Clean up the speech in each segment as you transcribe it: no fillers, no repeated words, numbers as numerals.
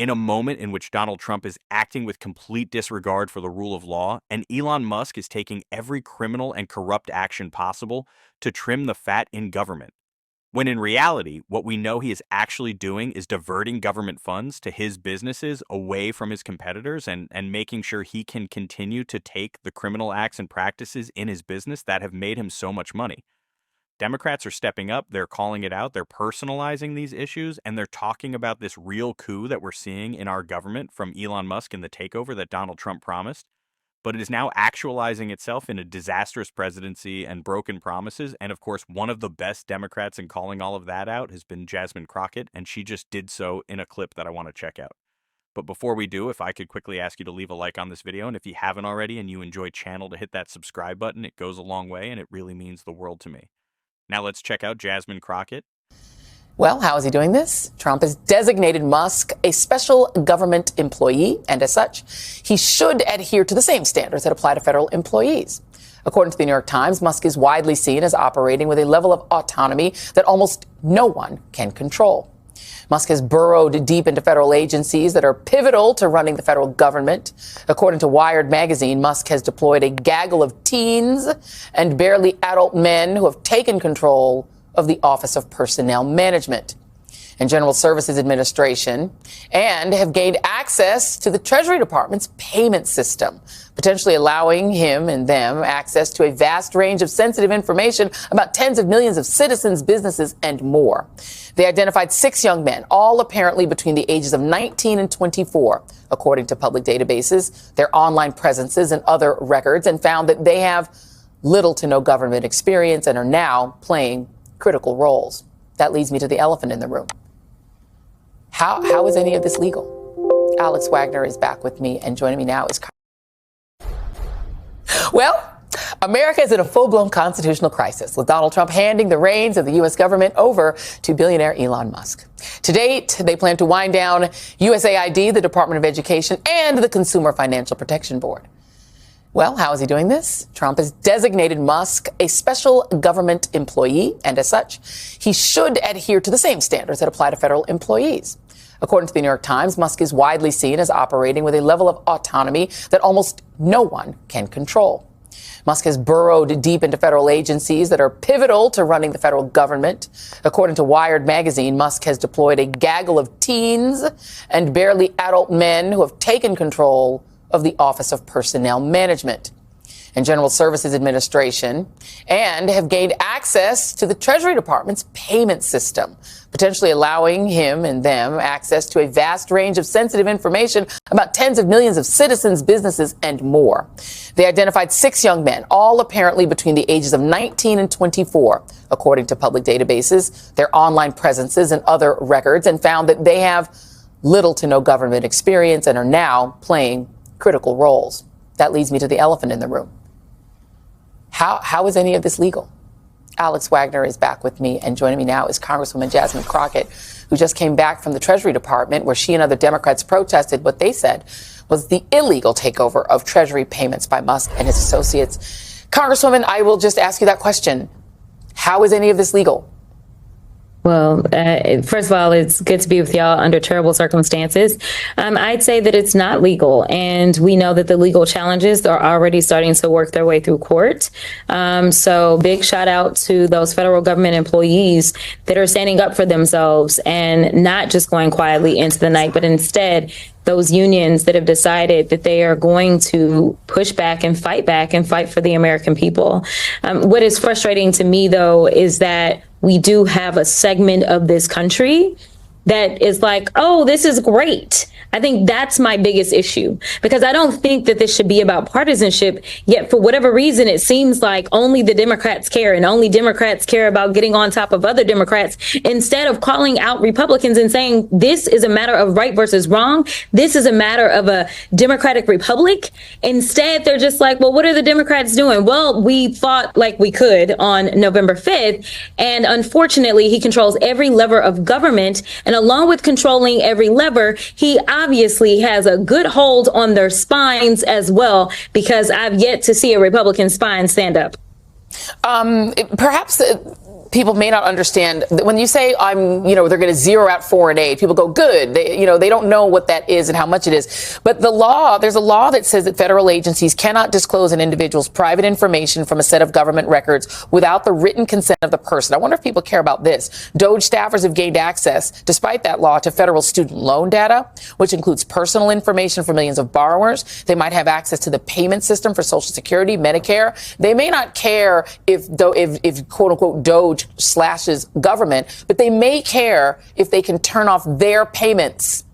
in a moment in which Donald Trump is acting with complete disregard for the rule of law, and Elon Musk is taking every criminal and corrupt action possible to trim the fat in government. When in reality, what we know he is actually doing is diverting government funds to his businesses away from his competitors and making sure he can continue to take the criminal acts and practices in his business that have made him so much money. Democrats are stepping up, they're calling it out, they're personalizing these issues, and they're talking about this real coup that we're seeing in our government from Elon Musk and the takeover that Donald Trump promised. But it is now actualizing itself in a disastrous presidency and broken promises. And of course, one of the best Democrats in calling all of that out has been Jasmine Crockett, and she just did so in a clip that I want to check out. But before we do, if I could quickly ask you to leave a like on this video, and if you haven't already and you enjoy channel, to hit that subscribe button. It goes a long way, and it really means the world to me. Now let's check out Jasmine Crockett. Well, how is he doing this? Trump has designated Musk a special government employee, and as such, he should adhere to the same standards that apply to federal employees. According to the New York Times, Musk is widely seen as operating with a level of autonomy that almost no one can control. Musk has burrowed deep into federal agencies that are pivotal to running the federal government. According to Wired magazine, Musk has deployed a gaggle of teens and barely adult men who have taken control of the Office of Personnel Management and General Services Administration, and have gained access to the Treasury Department's payment system, potentially allowing him and them access to a vast range of sensitive information about tens of millions of citizens, businesses, and more. They identified 6 young men, all apparently between the ages of 19 and 24, according to public databases, their online presences, and other records, and found that they have little to no government experience and are now playing critical roles. That leads me to the elephant in the room. How is any of this legal? Alex Wagner is back with me, and joining me now is... Well, America is in a full-blown constitutional crisis, with Donald Trump handing the reins of the U.S. government over to billionaire Elon Musk. To date, they plan to wind down USAID, the Department of Education, and the Consumer Financial Protection Board. Well, how is he doing this? Trump has designated Musk a special government employee, and as such, he should adhere to the same standards that apply to federal employees. According to the New York Times, Musk is widely seen as operating with a level of autonomy that almost no one can control. Musk has burrowed deep into federal agencies that are pivotal to running the federal government. According to Wired magazine, Musk has deployed a gaggle of teens and barely adult men who have taken control of the Office of Personnel Management and General Services Administration, and have gained access to the Treasury Department's payment system, potentially allowing him and them access to a vast range of sensitive information about tens of millions of citizens, businesses, and more. They identified 6 young men, all apparently between the ages of 19 and 24, according to public databases, their online presences, and other records, and found that they have little to no government experience and are now playing critical roles. That leads me to the elephant in the room. How is any of this legal? Alex Wagner is back with me, and joining me now is Congresswoman Jasmine Crockett, who just came back from the Treasury Department, where she and other Democrats protested what they said was the illegal takeover of Treasury payments by Musk and his associates. Congresswoman, I will just ask you that question. How is any of this legal? Well, first of all, it's good to be with y'all under terrible circumstances. I'd say that it's not legal, and we know that the legal challenges are already starting to work their way through court. So big shout out to those federal government employees that are standing up for themselves and not just going quietly into the night, but instead those unions that have decided that they are going to push back and fight for the American people. What is frustrating to me, though, is that we do have a segment of this country that is like, oh, this is great. I think that's my biggest issue, because I don't think that this should be about partisanship. Yet for whatever reason, it seems like only the Democrats care, and only Democrats care about getting on top of other Democrats, instead of calling out Republicans and saying this is a matter of right versus wrong. This is a matter of a democratic republic. Instead, they're just like, well, what are the Democrats doing? Well, we fought like we could on November 5th. And unfortunately, he controls every lever of government. And along with controlling every lever, he obviously has a good hold on their spines as well, because I've yet to see a Republican spine stand up. Perhaps people may not understand that when you say they're going to zero out foreign aid, people go, good. They don't know what that is and how much it is. But there's a law that says that federal agencies cannot disclose an individual's private information from a set of government records without the written consent of the person. I wonder if people care about this. DOJ staffers have gained access, despite that law, to federal student loan data, which includes personal information for millions of borrowers. They might have access to the payment system for Social Security, Medicare. They may not care if quote unquote DOJ slashes government, but they may care if they can turn off their payments.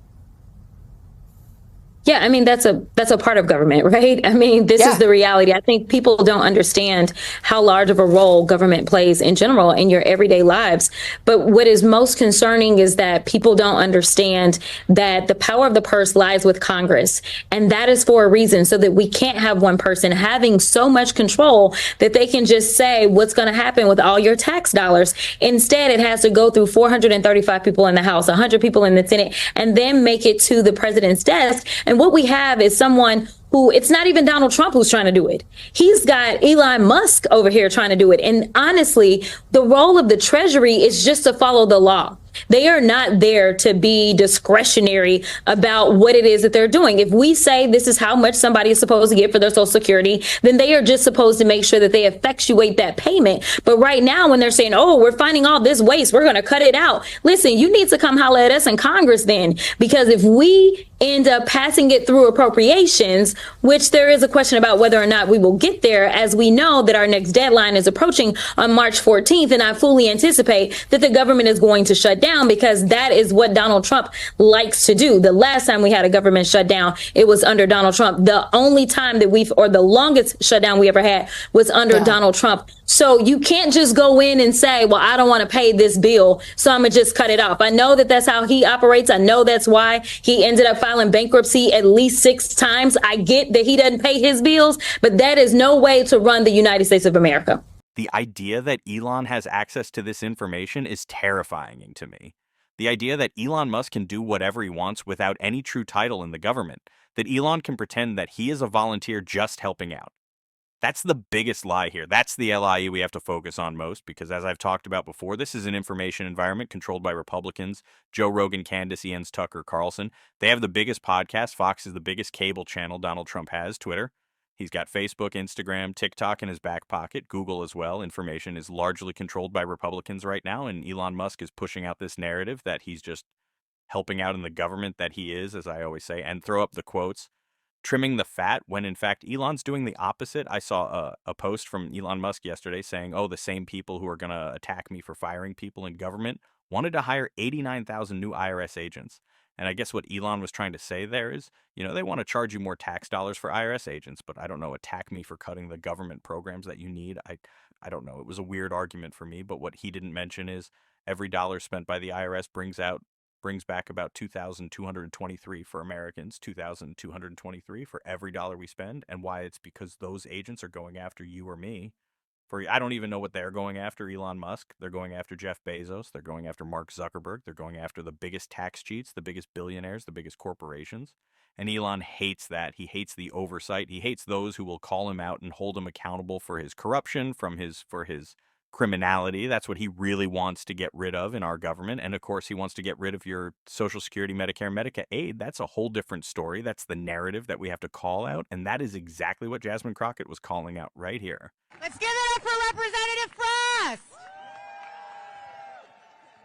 Yeah, I mean, that's a part of government, right? I mean, this is the reality. I think people don't understand how large of a role government plays in general in your everyday lives. But what is most concerning is that people don't understand that the power of the purse lies with Congress. And that is for a reason, so that we can't have one person having so much control that they can just say what's going to happen with all your tax dollars. Instead, it has to go through 435 people in the House, 100 people in the Senate, and then make it to the president's desk. And what we have is someone who, it's not even Donald Trump who's trying to do it. He's got Elon Musk over here trying to do it. And honestly, the role of the Treasury is just to follow the law. They are not there to be discretionary about what it is that they're doing. If we say this is how much somebody is supposed to get for their Social Security, then they are just supposed to make sure that they effectuate that payment. But right now, when they're saying, oh, we're finding all this waste, we're going to cut it out. Listen, you need to come holler at us in Congress then, because if we end up passing it through appropriations, which there is a question about whether or not we will get there, as we know that our next deadline is approaching on March 14th. And I fully anticipate that the government is going to shut down, because that is what Donald Trump likes to do. The last time we had a government shutdown, it was under Donald Trump. The only time that the longest shutdown we ever had was under Donald Trump. So you can't just go in and say, well, I don't want to pay this bill, so I'm going to just cut it off. I know that that's how he operates. I know that's why he ended up filing bankruptcy at least 6 times. I get that he doesn't pay his bills, but that is no way to run the United States of America. The idea that Elon has access to this information is terrifying to me. The idea that Elon Musk can do whatever he wants without any true title in the government, that Elon can pretend that he is a volunteer just helping out. That's the biggest lie here. That's the lie we have to focus on most, because as I've talked about before, this is an information environment controlled by Republicans. Joe Rogan, Candace, Ian's, Tucker Carlson. They have the biggest podcast. Fox is the biggest cable channel Donald Trump has. Twitter. He's got Facebook, Instagram, TikTok in his back pocket, Google as well. Information is largely controlled by Republicans right now, and Elon Musk is pushing out this narrative that he's just helping out in the government, that he is, as I always say, and throw up the quotes, trimming the fat, when in fact Elon's doing the opposite. I saw a post from Elon Musk yesterday saying, oh, the same people who are going to attack me for firing people in government wanted to hire 89,000 new IRS agents. And I guess what Elon was trying to say there is, they want to charge you more tax dollars for IRS agents, but I don't know, attack me for cutting the government programs that you need. I don't know. It was a weird argument for me, but what he didn't mention is every dollar spent by the IRS brings back about 2,223 for Americans, 2,223 for every dollar we spend. And why? It's because those agents are going after you or me. I don't even know what they're going after Elon Musk. They're going after Jeff Bezos. They're going after Mark Zuckerberg. They're going after the biggest tax cheats, the biggest billionaires, the biggest corporations. And Elon hates that. He hates the oversight. He hates those who will call him out and hold him accountable for his corruption, for his criminality. That's what he really wants to get rid of in our government. And of course, he wants to get rid of your Social Security, Medicare, Medicaid. That's a whole different story. That's the narrative that we have to call out. And that is exactly what Jasmine Crockett was calling out right here. Let's give it up for Representative Frost.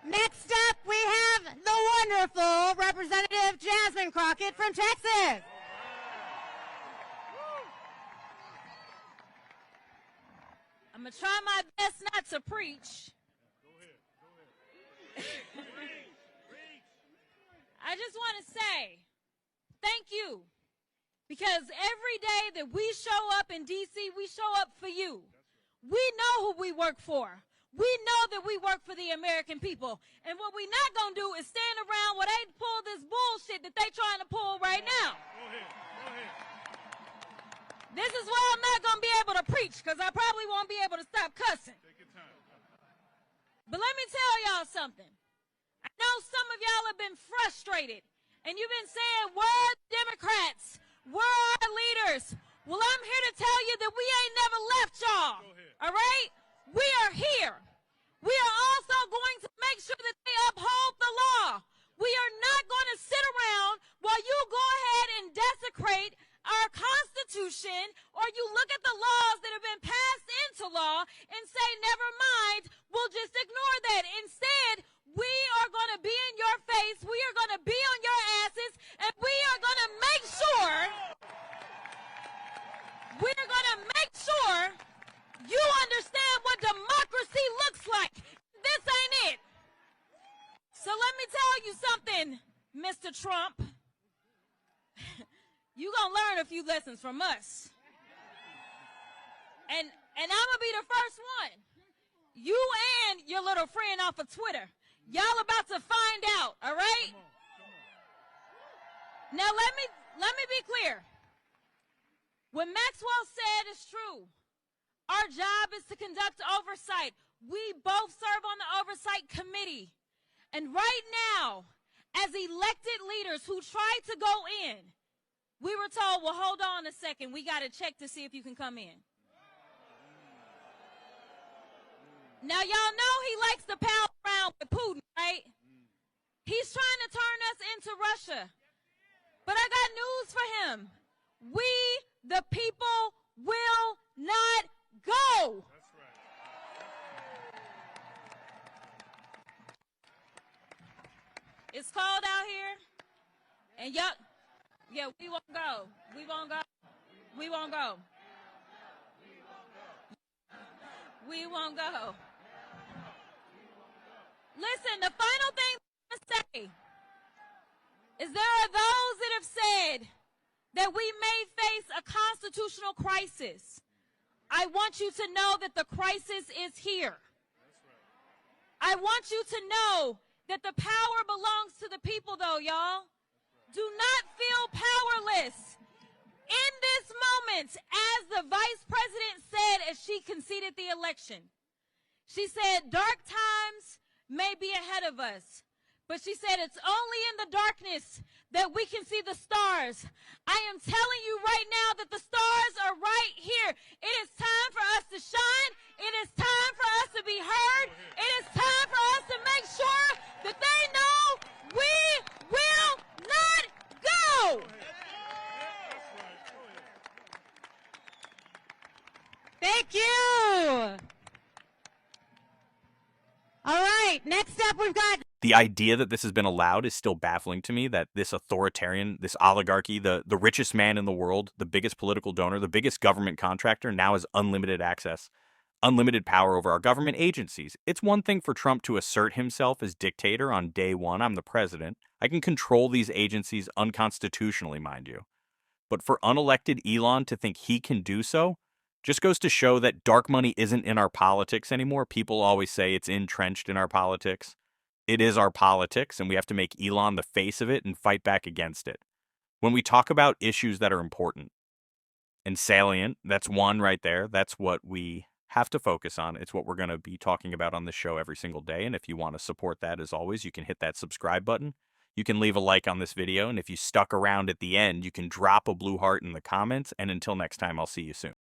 Next up, we have the wonderful Representative Jasmine Crockett from Texas. I'm going to try my best not to preach. Go ahead. I just want to say thank you, because every day that we show up in D.C., we show up for you. We know who we work for. We know that we work for the American people. And what we're not going to do is stand around while they pull this bullshit that they trying to pull right now. Go ahead. This is why I'm not going to be able to preach, because I probably won't be able to stop cussing. Take your time. But let me tell y'all something. I know some of y'all have been frustrated, and you've been saying, where are the Democrats? Where are our leaders? Well, I'm here to tell you that we ain't never left y'all. All right? We are here. We are also going to make sure that they uphold the law. We are not going to sit around while you go ahead and desecrate our Constitution, or you look at the laws that have been passed into law and say, never mind, we'll just ignore that. Instead, we are going to be in your face, we are going to be on your asses, and we are going to make sure, you understand what democracy looks like. This ain't it. So let me tell you something, Mr. Trump. You gonna learn a few lessons from us. And I'm gonna be the first one. You and your little friend off of Twitter, y'all about to find out, all right? Now let me be clear. What Maxwell said is true. Our job is to conduct oversight. We both serve on the oversight committee. And right now, as elected leaders who try to go in, we were told, well, hold on a second. We got to check to see if you can come in. Now, y'all know he likes to pal around with Putin, right? He's trying to turn us into Russia. But I got news for him. We, the people, will not go. It's cold out here, and yeah, we won't go. We won't go. We won't go. We won't go. Listen, the final thing I'm going to say is there are those that have said that we may face a constitutional crisis. I want you to know that the crisis is here. I want you to know that the power belongs to the people, though, y'all. Do not feel powerless. In this moment, as the vice president said as she conceded the election, she said, dark times may be ahead of us, but she said it's only in the darkness that we can see the stars. I am telling you right now that the stars are right here. It is time for us to shine. It is time for us to be heard. It is time for us to make sure that they know we will not go. Thank you. All right, next up we've got... The idea that this has been allowed is still baffling to me, that this authoritarian, this oligarchy, the richest man in the world, the biggest political donor, the biggest government contractor now has unlimited access, unlimited power over our government agencies. It's one thing for Trump to assert himself as dictator on day one. I'm the president. I can control these agencies unconstitutionally, mind you. But for unelected Elon to think he can do so just goes to show that dark money isn't in our politics anymore. People always say it's entrenched in our politics. It is our politics, and we have to make Elon the face of it and fight back against it. When we talk about issues that are important and salient, that's one right there. That's what we have to focus on. It's what we're going to be talking about on this show every single day. And if you want to support that, as always, you can hit that subscribe button. You can leave a like on this video. And if you stuck around at the end, you can drop a blue heart in the comments. And until next time, I'll see you soon.